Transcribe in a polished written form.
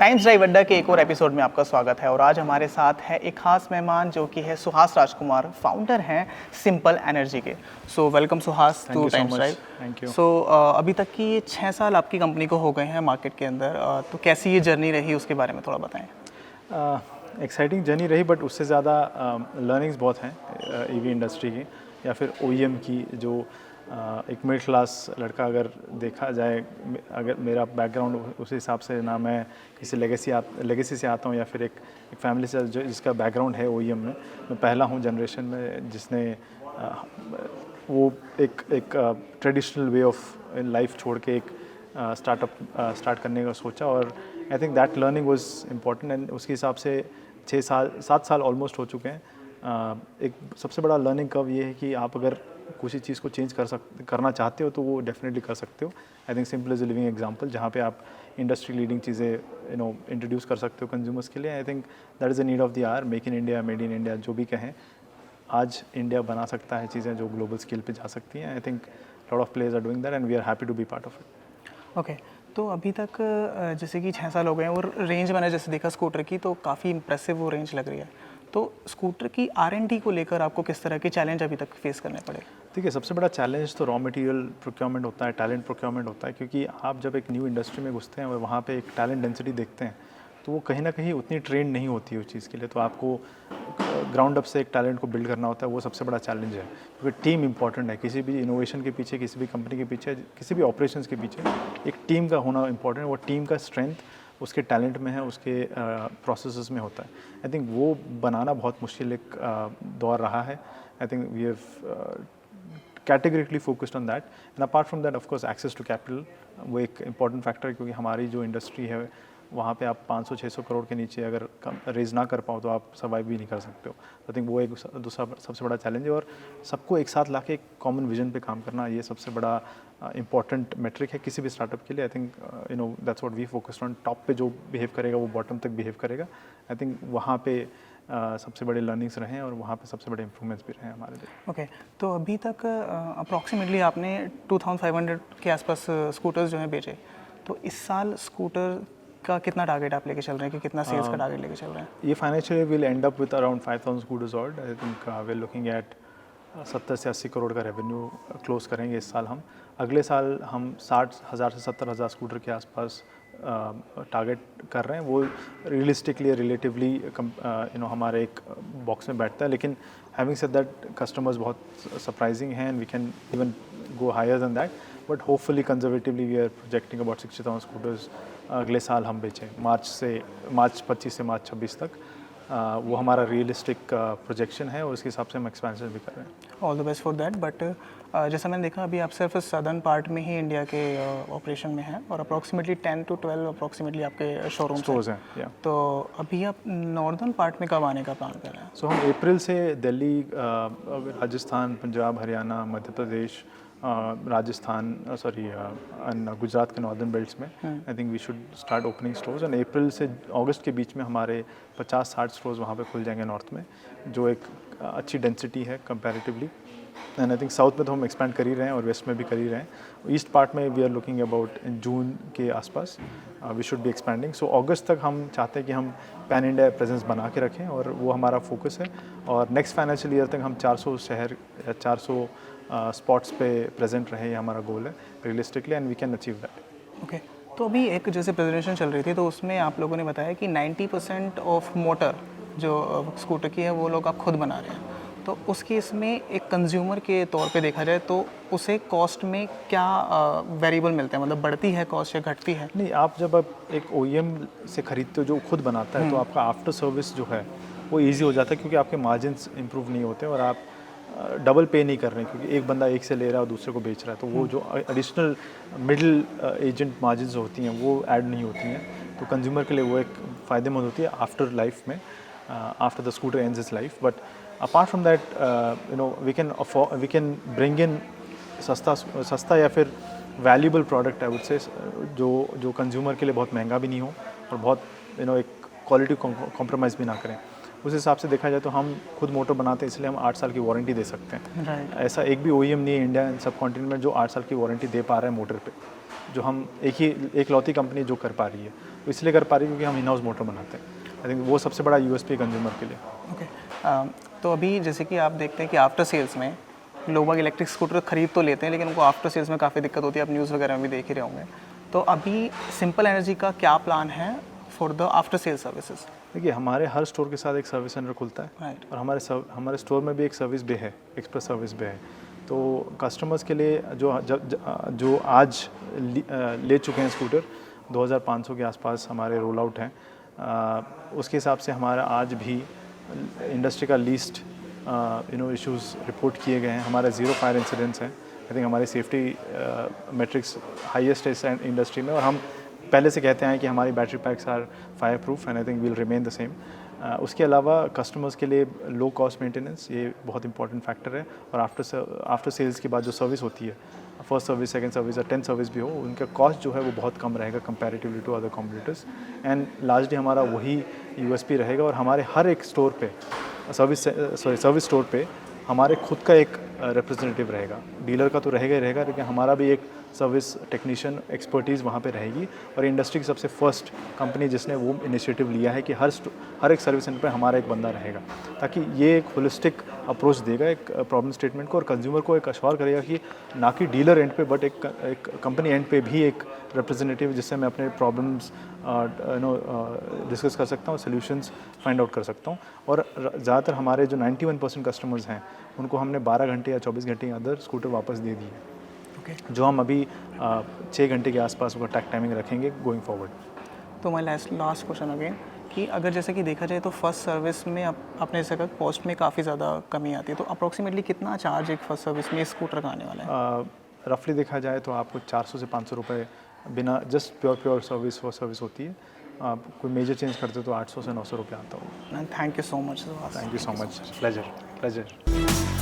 Times drive अड्डा के एक और एपिसोड में आपका स्वागत है और आज हमारे साथ है एक खास मेहमान जो कि है सुहास राजकुमार, फाउंडर हैं सिंपल एनर्जी के। So welcome Suhas to Times Drive. Thank you. So अभी तक की ये 6 साल आपकी कंपनी को हो गए हैं मार्केट के अंदर, तो कैसी ये जर्नी रही उसके बारे में थोड़ा बताएं। एक्साइटिंग जर्नी रही, बट उससे ज़्यादा लर्निंग्स बहुत हैं ईवी इंडस्ट्री की या फिर ओईएम की। जो एक मिडिल क्लास लड़का अगर देखा जाए, अगर मेरा बैकग्राउंड उस हिसाब से ना, मैं किसी लेगेसी से आता हूँ या फिर एक फैमिली से जो जिसका बैकग्राउंड है ओईएम में। मैं पहला हूँ जनरेशन में जिसने वो एक ट्रेडिशनल वे ऑफ लाइफ छोड़ के एक स्टार्ट करने का सोचा। और आई think that learning was important and उसके हिसाब से 7 साल ऑलमोस्ट हो चुके हैं। एक सबसे बड़ा लर्निंग कर्व ये है कि आप अगर किसी चीज़ को चेंज करना चाहते हो तो वो डेफिनेटली कर सकते हो। I think simple is a living example जहाँ पे आप इंडस्ट्री लीडिंग चीज़ें इंट्रोड्यूस कर सकते हो कंज्यूमर्स के लिए। I think that is the need of the hour. Make in India, made in India, जो भी कहें, आज इंडिया बना सकता है चीज़ें जो ग्लोबल स्केल पे जा सकती हैं। I think lot of players are doing that and we are happy to be part of it. Okay, तो अभी तक जैसे कि 6 साल हो गए हैं और रेंज मैंने जैसे देखा स्कूटर की तो काफ़ी इंप्रेसिव वो रेंज लग रही है। तो स्कूटर की R&D को लेकर आपको किस तरह के चैलेंज अभी तक फेस करने पड़े? ठीक है, सबसे बड़ा चैलेंज तो रॉ मटेरियल प्रोक्योरमेंट होता है, टैलेंट प्रोक्योरमेंट होता है। क्योंकि आप जब एक न्यू इंडस्ट्री में घुसते हैं और वहाँ पे एक टैलेंट डेंसिटी देखते हैं तो वो कहीं ना कहीं उतनी ट्रेंड नहीं होती है उस चीज़ के लिए। तो आपको ग्राउंड अप से एक टैलेंट को बिल्ड करना होता है, वो सबसे बड़ा चैलेंज है। क्योंकि टीम इंपॉर्टेंट है, किसी भी इनोवेशन के पीछे, किसी भी कंपनी के पीछे, किसी भी ऑपरेशंस के पीछे एक टीम का होना इंपॉर्टेंट है। वो टीम का स्ट्रेंथ उसके टैलेंट में है, उसके प्रोसेसेस में होता है। आई थिंक वो बनाना बहुत मुश्किल एक दौर रहा है। I think we have categorically focused on that, and apart from that of course access to capital वो एक important factor है। क्योंकि हमारी जो इंडस्ट्री है वहाँ पे आप 500-600 करोड़ के नीचे अगर रेज ना कर पाओ तो आप सर्वाइव भी नहीं कर सकते हो। आई थिंक वो एक दूसरा सबसे बड़ा चैलेंज है। और सबको एक साथ लाके एक कॉमन विजन पे काम करना, ये सबसे बड़ा इंपॉर्टेंट मेट्रिक है किसी भी स्टार्टअप के लिए। I think that's what we focused on. Top पे जो बिहेव करेगा वो बॉटम तक बिहेव करेगा। आई थिंक वहाँ पे सबसे बड़े लर्निंग्स रहे हैं और वहाँ पे सबसे बड़े इंप्रूवमेंट्स भी रहे हैं हमारे लिए। ओके, तो अभी तक अप्रॉक्सीमेटली आपने 2500 के आसपास स्कूटर्स जो हैं बेचे। तो इस साल स्कूटर का कितना टारगेट आप लेके चल रहे हैं कि कितना सेल्स का टारगेट लेके चल रहे हैं? ये financial will end up with around 5000 scooters sold. I think we are looking at 70 से 80 करोड़ का रेवेन्यू क्लोज करेंगे इस साल हम। अगले साल हम 60,000 से 70,000 स्कूटर के आसपास टारगेट कर रहे हैं। वो रियलिस्टिकली रिलेटिवली हमारे एक बॉक्स में बैठता है। लेकिन हैविंग सेड दैट कस्टमर्स बहुत सरप्राइजिंग हैं and we can even go higher than that, but hopefully conservatively we are projecting about 60,000 scooters अगले साल हम बेचें, मार्च 25 से मार्च 26 तक। वो हमारा रियलिस्टिक प्रोजेक्शन है और उसके हिसाब से हम एक्सपेंशन भी कर रहे हैं। All the best for that. But जैसा मैंने देखा अभी आप सिर्फ सदर्न पार्ट में ही इंडिया के ऑपरेशन में हैं और अप्रॉक्सीमेटली 10 to 12 अप्रॉक्सीमेटली आपके शोरूम्स हैं। तो अभी आप नॉर्दर्न पार्ट में कब आने का प्लान कर रहे हैं? सो हम अप्रैल से दिल्ली, राजस्थान, पंजाब, हरियाणा, मध्य प्रदेश, राजस्थान गुजरात के नॉर्दर्न बेल्ट्स में I think we should start opening stores. And अप्रैल से अगस्त के बीच में हमारे 50-60 स्टोर्स वहाँ पे खुल जाएंगे नॉर्थ में, जो एक अच्छी डेंसिटी है comparatively. And I think south में तो हम एक्सपैंड कर ही रहे हैं और वेस्ट में भी कर ही रहे हैं। ईस्ट पार्ट में we are looking about in June के आसपास we should be expanding. So अगस्त तक हम चाहते हैं कि हम पैन इंडिया प्रेजेंस बना के रखें और वो हमारा फोकस है। और नेक्स्ट फाइनेंशियल ईयर तक हम 400 शहर या 400 स्पॉट्स पे प्रेजेंट रहे, ये हमारा गोल है realistically, and we can achieve that. Okay, तो अभी एक जैसे प्रेजेंटेशन चल रही थी तो उसमें आप लोगों ने बताया कि 90% ऑफ मोटर जो स्कूटर की है वो लोग आप खुद बना रहे हैं। तो उस केस में एक कंज्यूमर के तौर पे देखा जाए तो उसे कॉस्ट में क्या वेरिएबल मिलते हैं, मतलब बढ़ती है कॉस्ट या घटती है? नहीं, आप जब एक ओईएम से खरीदते हो जो खुद बनाता है तो आपका आफ्टर सर्विस जो है वो ईजी हो जाता है, क्योंकि आपके मार्जिन्स इंप्रूव नहीं होते और आप डबल पे नहीं कर रहे हैं, क्योंकि एक बंदा एक से ले रहा है और दूसरे को बेच रहा है। तो वो जो एडिशनल मिडिल एजेंट मार्जिन्स होती हैं वो ऐड नहीं होती हैं। तो कंज्यूमर के लिए वो एक फ़ायदेमंद होती है आफ्टर लाइफ में, after the scooter ends its life. But apart from that we can bring in सस्ता या फिर valuable product I would say, जो कंज्यूमर के लिए बहुत महंगा भी नहीं हो और बहुत एक क्वालिटी कॉम्प्रोमाइज़ भी ना करें। उस हिसाब से देखा जाए तो हम खुद मोटर बनाते हैं, इसलिए हम 8 साल की वारंटी दे सकते हैं। राइट। ऐसा एक भी OEM नहीं है इंडिया सब कॉन्टिनेंट में जो 8 साल की वारंटी दे पा रहा है मोटर पे, जो हम एक लौती कंपनी जो कर पा रही है। तो इसलिए कर पा रही है क्योंकि हम इन हाउस मोटर बनाते हैं। आई थिंक वो सबसे बड़ा USP कंज्यूमर के लिए। ओके। तो अभी जैसे कि आप देखते हैं कि आफ्टर सेल्स में लोग बाग इलेक्ट्रिक स्कूटर खरीद तो लेते हैं, लेकिन उनको आफ्टर सेल्स में काफ़ी दिक्कत होती है, आप न्यूज़ वगैरह में भी देख ही रहे होंगे। तो अभी सिंपल एनर्जी का क्या प्लान है for the after sale services? देखिए, हमारे हर स्टोर के साथ एक सर्विस सेंटर खुलता है राइट। और हमारे स्टोर में भी एक सर्विस बे है, एक्सप्रेस सर्विस बे है। तो कस्टमर्स के लिए जो आज ले चुके हैं स्कूटर 2500 के आसपास हमारे रोल आउट हैं, उसके हिसाब से हमारा आज भी इंडस्ट्री का लीस्ट इश्यूज़ रिपोर्ट किए गए हैं। हमारे 0 फायर इंसिडेंट्स हैं। आई थिंक हमारी सेफ्टी मैट्रिक्स हाईएस्ट है इस इंडस्ट्री में, और हम पहले से कहते हैं कि हमारी battery packs are fire proof and I think will remain the same. उसके अलावा कस्टमर्स के लिए लो कॉस्ट मेंटेनेंस ये बहुत इंपॉर्टेंट फैक्टर है, और आफ्टर सेल्स के बाद जो सर्विस होती है, फर्स्ट सर्विस, सेकंड सर्विस या 10th सर्विस भी हो, उनका कॉस्ट जो है वो बहुत कम रहेगा comparatively to other competitors. And largely हमारा वही USP रहेगा, और हमारे हर एक स्टोर पे सर्विस स्टोर पे हमारे खुद का एक रिप्रेजेंटेटिव रहेगा। डीलर का तो रहेगा ही रहेगा, लेकिन हमारा भी एक सर्विस टेक्नीशियन एक्सपर्टीज़ वहाँ पे रहेगी। और इंडस्ट्री की सबसे फर्स्ट कंपनी जिसने वो इनिशिएटिव लिया है कि हर एक सर्विस सेंटर पे हमारा एक बंदा रहेगा, ताकि ये एक होलिस्टिक अप्रोच देगा एक प्रॉब्लम स्टेटमेंट को, और कंज्यूमर को एक अश्योर करेगा कि ना कि डीलर एंड पे बट एक कंपनी एंड पे भी एक रिप्रेजेंटेटिव जिससे मैं अपने प्रॉब्लम्स डिस्कस कर सकता हूँ, सोल्यूशंस फाइंड आउट कर सकता हूँ। और ज़्यादातर हमारे जो 91% कस्टमर्स हैं उनको हमने 12 घंटे या 24 घंटे के अंदर स्कूटर वापस दे दिए। ओके। जो हम अभी 6 घंटे के आसपास उसका टैक टाइमिंग रखेंगे गोइंग फॉरवर्ड। तो माय लास्ट क्वेश्चन अगेन कि अगर जैसे कि देखा जाए तो फर्स्ट सर्विस में अपने जगह कॉस्ट में काफ़ी ज़्यादा कमी आती है, तो अप्रॉक्सीमेटली कितना चार्ज एक फर्स्ट सर्विस में स्कूटर का आने वाला है? रफली देखा जाए तो आपको 400 से 500 रुपये बिना जस्ट प्योर सर्विस होती है। आप कोई मेजर चेंज करते हो तो 800 से 900 रुपये आता होगा। Thank you so much. Thank you so much. Pleasure.